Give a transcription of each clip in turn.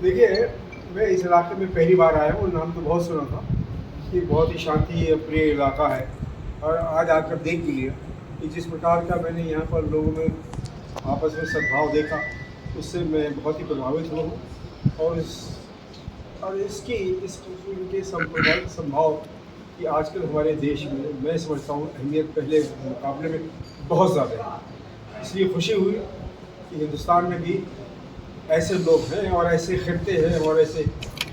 देखिए, मैं इस इलाके में पहली बार आया हूँ, नाम तो बहुत सुना था कि बहुत ही शांति प्रिय इलाका है, और आज आकर देख भी लिया कि जिस प्रकार का मैंने यहाँ पर लोगों में आपस में सद्भाव देखा, उससे मैं बहुत ही प्रभावित हुआ हूँ। और इसकी इनके सांप्रदायिक संभाव की आजकल हमारे देश में मैं समझता हूँ अहमियत पहले मुकाबले में बहुत ज़्यादा है। इसलिए खुशी हुई कि हिंदुस्तान में भी ऐसे लोग हैं और ऐसे खित्ते हैं और ऐसे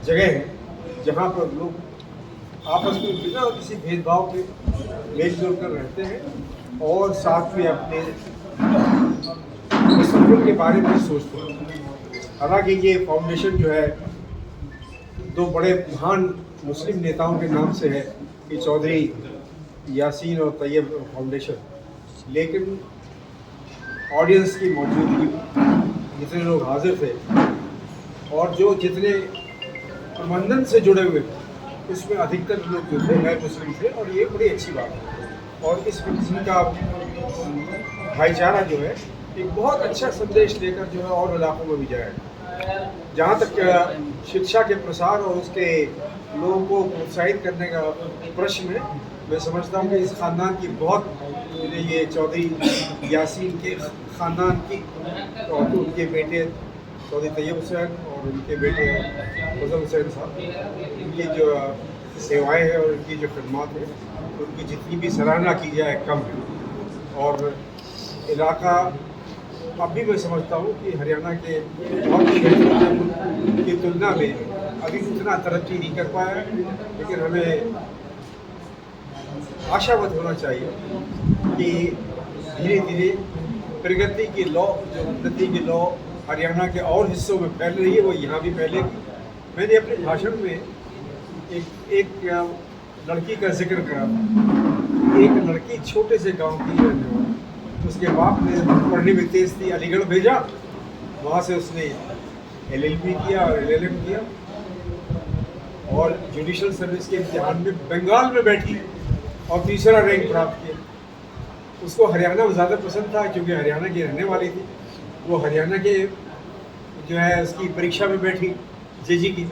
जगह हैं जहाँ पर लोग आपस में बिना किसी भेदभाव के मिलजुल कर रहते हैं और साथ में अपने मुस्तकबिल के बारे में सोचते हैं। हालांकि ये फाउंडेशन जो है दो बड़े महान मुस्लिम नेताओं के नाम से है कि चौधरी यासीन और तैयब फाउंडेशन, लेकिन ऑडियंस की मौजूदगी, जितने लोग हाजिर थे और जो जितने प्रबंधन से जुड़े हुए थे, उसमें अधिकतर लोग जो थे गैर मुस्लिम थे, और ये बड़ी अच्छी बात है। और इस किस्म का भाईचारा जो है एक बहुत अच्छा संदेश लेकर जो है और इलाकों में भी जाएगा। जहाँ तक शिक्षा के प्रसार और उसके लोगों को प्रोत्साहित करने का प्रश्न है, मैं समझता हूँ कि इस ख़ानदान की बहुत, ये चौधरी यासीन के ख़ानदान की और उनके बेटे चौधरी तैयब हुसैन और उनके बेटे फजल हुसैन साहब, इनकी जो सेवाएं हैं और इनकी जो खदमात है, उनकी जितनी भी सराहना की जाए कम है। और इलाका अब भी मैं समझता हूँ कि हरियाणा के और क्षेत्रों की तुलना में अभी उतना तरक्की नहीं कर पाया, लेकिन हमें आशावाद होना चाहिए कि धीरे धीरे प्रगति की लौ, जो उन्नति की लौ हरियाणा के और हिस्सों में फैल रही है, वो यहाँ भी फैलेगी। मैंने अपने भाषण में एक लड़की का जिक्र करा था। एक लड़की छोटे से गांव की रहने वाली, उसके बाप ने पढ़ने में तेज थी, अलीगढ़ भेजा, वहाँ से उसने LLB किया और LLM किया, और जुडिशल सर्विस के इम्तिहान में बंगाल में बैठी और तीसरा रैंक प्राप्त किया। उसको हरियाणा में ज़्यादा पसंद था क्योंकि हरियाणा की रहने वाली थी। वो हरियाणा के जो है उसकी परीक्षा में बैठी JG की,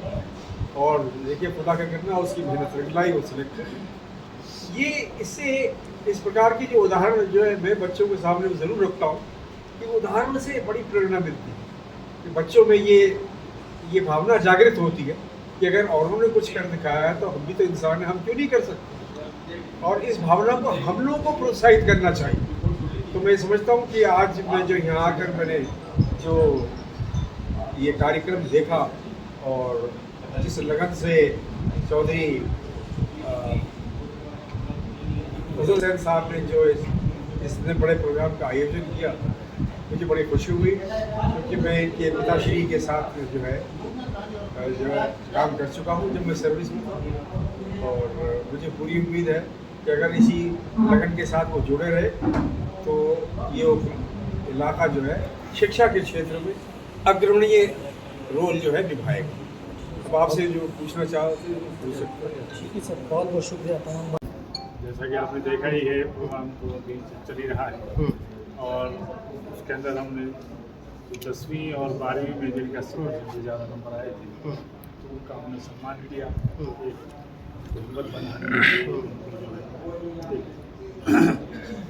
और देखिए खुदा का करना, उसकी मेहनत लाई, वो सिलेक्ट कर। ये इससे इस प्रकार की जो उदाहरण जो है मैं बच्चों के सामने ज़रूर रखता हूँ कि उदाहरण से बड़ी प्रेरणा मिलती है कि बच्चों में ये भावना जागृत होती है कि अगर औरों ने कुछ कर दिखाया है तो हम भी तो इंसान हैं, हम क्यों नहीं कर सकते। और इस भावना को हम लोगों को प्रोत्साहित करना चाहिए। तो मैं समझता हूँ कि आज मैं जो यहाँ आकर मैंने जो ये कार्यक्रम देखा और जिस लगन से चौधरी फजल हुसैन साहब ने जो इतने बड़े प्रोग्राम का आयोजन किया, मुझे बड़ी खुशी हुई, क्योंकि मैं इनके पिताश्री के साथ जो है काम कर चुका हूँ जब मैं सर्विस में था, और मुझे पूरी उम्मीद है कि अगर इसी लगन के साथ वो जुड़े रहे तो ये इलाका जो है शिक्षा के क्षेत्र में अग्रणीय रोल जो है निभाएगा। अब आपसे जो पूछना चाहते हैं पूछ सकते हैं। ठीक है सर, बहुत बहुत शुक्रिया। जैसा कि आपने देखा ही है, प्रोग्राम तो अभी चल ही रहा है, और उसके अंदर हमने 10वीं और 12वीं में जिनका सबसे ज़्यादा नंबर आए थे तो उनका हमने सम्मान किया, एक हिम्मत बनाने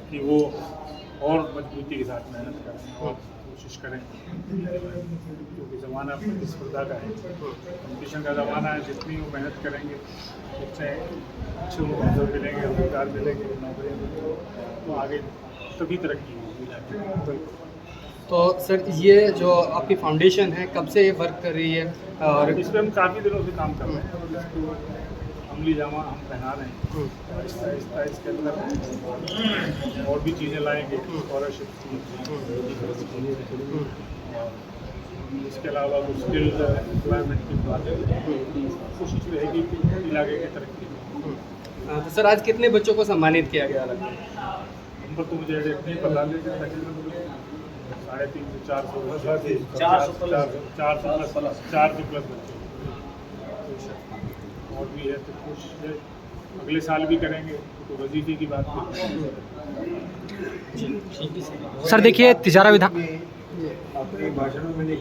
कि वो और मजबूती के साथ मेहनत करें और कोशिश करें, क्योंकि ज़माना प्रतिस्पर्धा का है, कंपटीशन का ज़माना है। जितनी वो मेहनत करेंगे उतने अच्छे उनको अवसर मिलेंगे, रोजगार मिलेंगे, नौकरियाँ मिलेंगी, तो आगे तभी तरक्की होगी। तो सर ये जो आपकी फाउंडेशन है कब से ये वर्क कर रही है? और इस पर हम काफ़ी दिनों से काम कर रहे हैं, और इसको अमली जामा हम पहना रहे हैं। आहिस्ता आहिस्ता इसके अंदर और भी चीज़ें लाएंगे, स्कॉलरशिप, इसके अलावा स्किल एम्प्लॉयमेंट की बात कोशिश रहेगी कि इलाके की तरक्की। तो सर आज कितने बच्चों को सम्मानित किया गया? नंबर तो मुझे एग्जैक्ट नहीं पता, लेकिन 450 प्लस बच्चे और भी है, तो कोशिश अगले साल भी करेंगे, तो वजीफे की बात करेंगे। सर देखिए तिजारा विधान अपने भाषण में मैंने